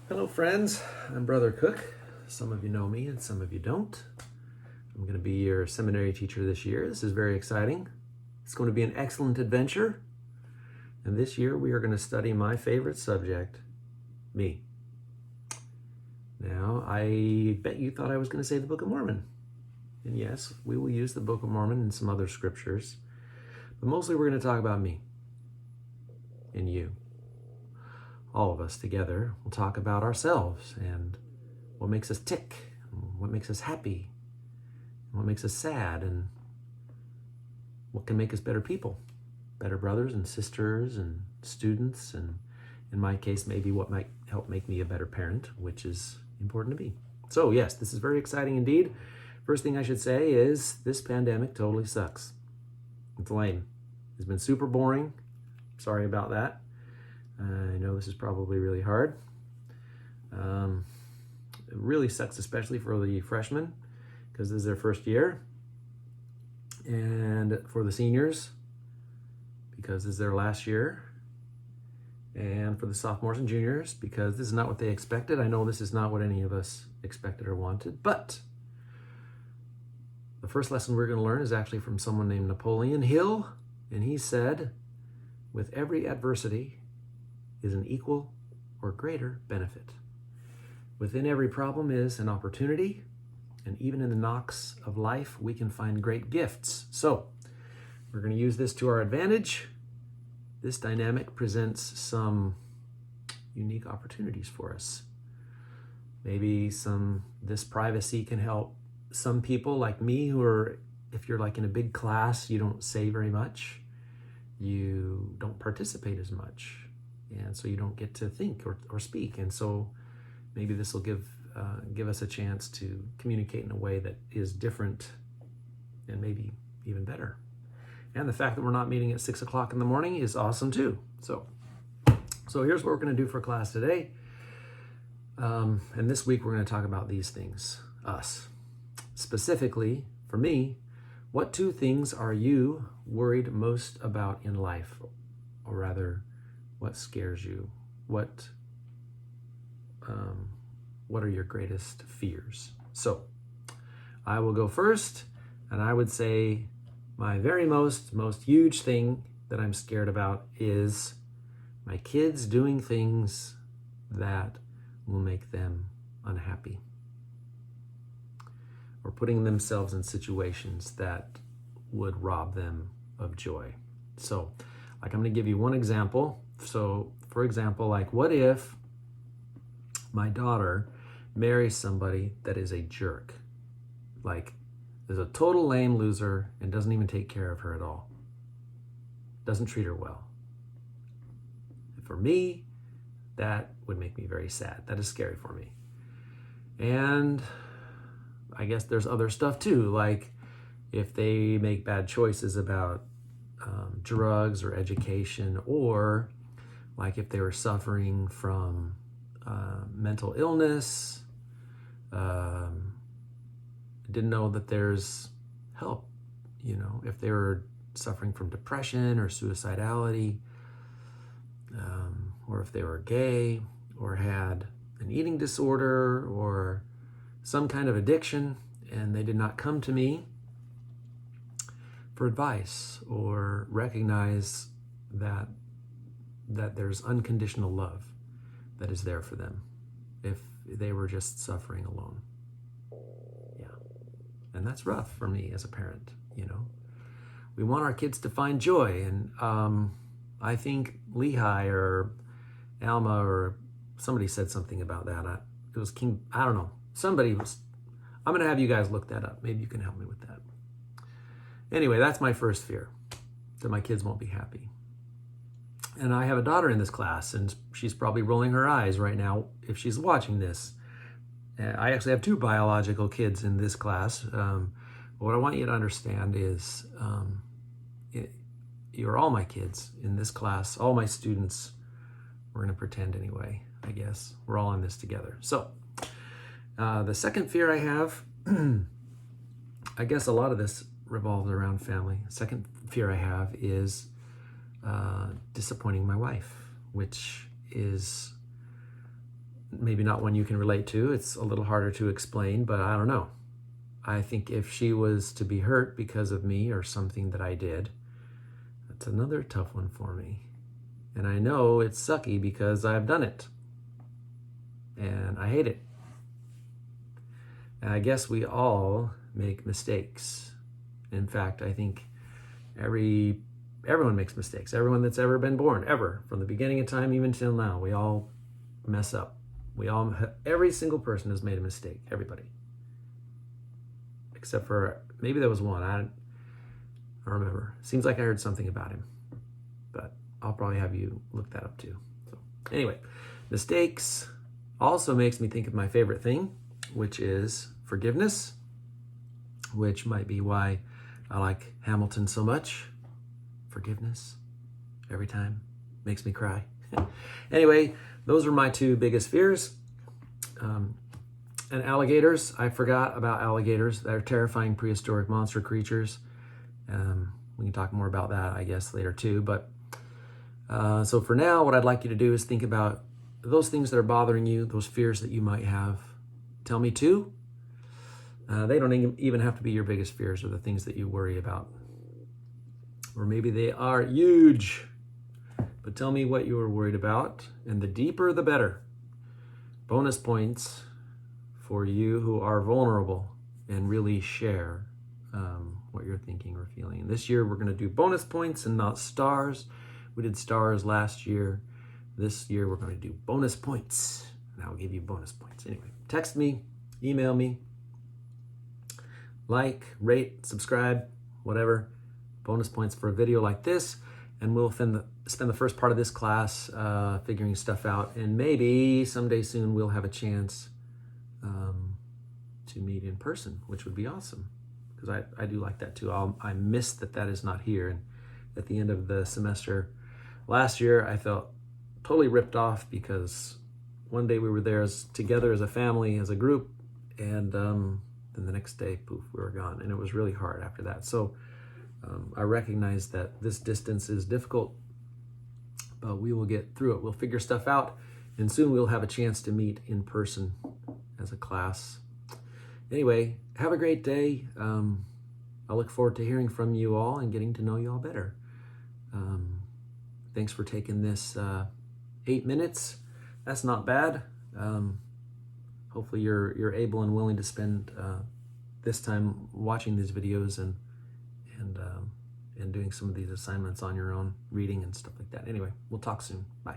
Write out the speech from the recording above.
Hello, friends. I'm Brother Cook. Some of you know me and some of you don't. I'm going to be your seminary teacher this year. This is very exciting. It's going to be an excellent adventure. And this year we are going to study my favorite subject, me. Now, I bet you thought I was going to say the Book of Mormon. And yes, we will use the Book of Mormon and some other scriptures. But mostly we're going to talk about me and you. All of us together will talk about ourselves and what makes us tick, and what makes us happy, and what makes us sad, and what can make us better people, better brothers and sisters and students, and in my case, maybe what might help make me a better parent, which is important to me. So yes, this is very exciting indeed. First thing I should say is this pandemic totally sucks. It's lame. It's been super boring. Sorry about that. I know this is probably really hard. It really sucks, especially for the freshmen, because this is their first year. And for the seniors, because this is their last year. And for the sophomores and juniors, because this is not what they expected. I know this is not what any of us expected or wanted, but the first lesson we're going to learn is actually from someone named Napoleon Hill. And he said, with every adversity is an equal or greater benefit. Within every problem is an opportunity, and even in the knocks of life, we can find great gifts. So we're going to use this to our advantage. This dynamic presents some unique opportunities for us. Maybe this privacy can help some people like me who are, if you're like in a big class, you don't say very much, you don't participate as much. And so you don't get to think or speak. And so maybe this will give us a chance to communicate in a way that is different and maybe even better. And the fact that we're not meeting at 6 o'clock in the morning is awesome too. So here's what we're going to do for class today. And this week we're going to talk about these things, us. Specifically, for me, what two things are you worried most about in life? Or rather, what scares you? What are your greatest fears? So I will go first, and I would say my very most huge thing that I'm scared about is my kids doing things that will make them unhappy, or putting themselves in situations that would rob them of joy. So like I'm going to give you one example. So for example, like what if my daughter marries somebody that is a jerk, like is a total lame loser and doesn't even take care of her at all, doesn't treat her well? For me, that would make me very sad. That is scary for me. And I guess there's other stuff too, like if they make bad choices about drugs or education, or like if they were suffering from mental illness, didn't know that there's help, if they were suffering from depression or suicidality, or if they were gay or had an eating disorder or some kind of addiction, and they did not come to me for advice or recognize that there's unconditional love that is there for them if they were just suffering alone. Yeah. And that's rough for me as a parent, We want our kids to find joy, and I think Lehi or Alma or somebody said something about that. It was King, I don't know. I'm going to have you guys look that up. Maybe you can help me with that. Anyway, that's my first fear, that my kids won't be happy. And I have a daughter in this class, and she's probably rolling her eyes right now if she's watching this. I actually have two biological kids in this class. What I want you to understand is you're all my kids in this class, all my students. We're going to pretend anyway, I guess. We're all in this together. So the second fear I have, I guess a lot of this revolves around family. Second fear I have is disappointing my wife, which is maybe not one you can relate to. It's a little harder to explain, but I don't know. I think if she was to be hurt because of me or something that I did, that's another tough one for me. And I know it's sucky because I've done it. And I hate it. And I guess we all make mistakes. In fact, I think everyone makes mistakes. Everyone that's ever been born, ever, from the beginning of time even till now, we all mess up. Every single person has made a mistake. Everybody. Except for, maybe there was one. I don't remember. Seems like I heard something about him. But I'll probably have you look that up too. So anyway, mistakes also makes me think of my favorite thing, which is forgiveness, which might be why I like Hamilton so much. Forgiveness, every time, makes me cry. Anyway, those are my two biggest fears. And alligators, I forgot about alligators. They're terrifying prehistoric monster creatures. We can talk more about that, I guess, later too. But so for now, what I'd like you to do is think about those things that are bothering you, those fears that you might have. Tell me two. They don't even have to be your biggest fears or the things that you worry about. Or maybe they are huge. But tell me what you were worried about. And the deeper, the better. Bonus points for you who are vulnerable and really share what you're thinking or feeling. And this year, we're going to do bonus points and not stars. We did stars last year. This year, we're going to do bonus points. And I'll give you bonus points. Anyway, text me, email me, like, rate, subscribe, whatever. Bonus points for a video like this. And we'll spend the first part of this class figuring stuff out. And maybe someday soon we'll have a chance to meet in person, which would be awesome. Because I do like that too. I miss that is not here. And at the end of the semester last year, I felt totally ripped off because one day we were there together as a family, as a group. And then the next day, poof, we were gone. And it was really hard after that. So I recognize that this distance is difficult, but we will get through it. We'll figure stuff out, and soon we'll have a chance to meet in person as a class. Anyway, have a great day. I look forward to hearing from you all and getting to know you all better. Thanks for taking this 8 minutes. That's not bad. Hopefully you're able and willing to spend this time watching these videos and doing some of these assignments on your own, reading and stuff like that. Anyway, we'll talk soon. Bye.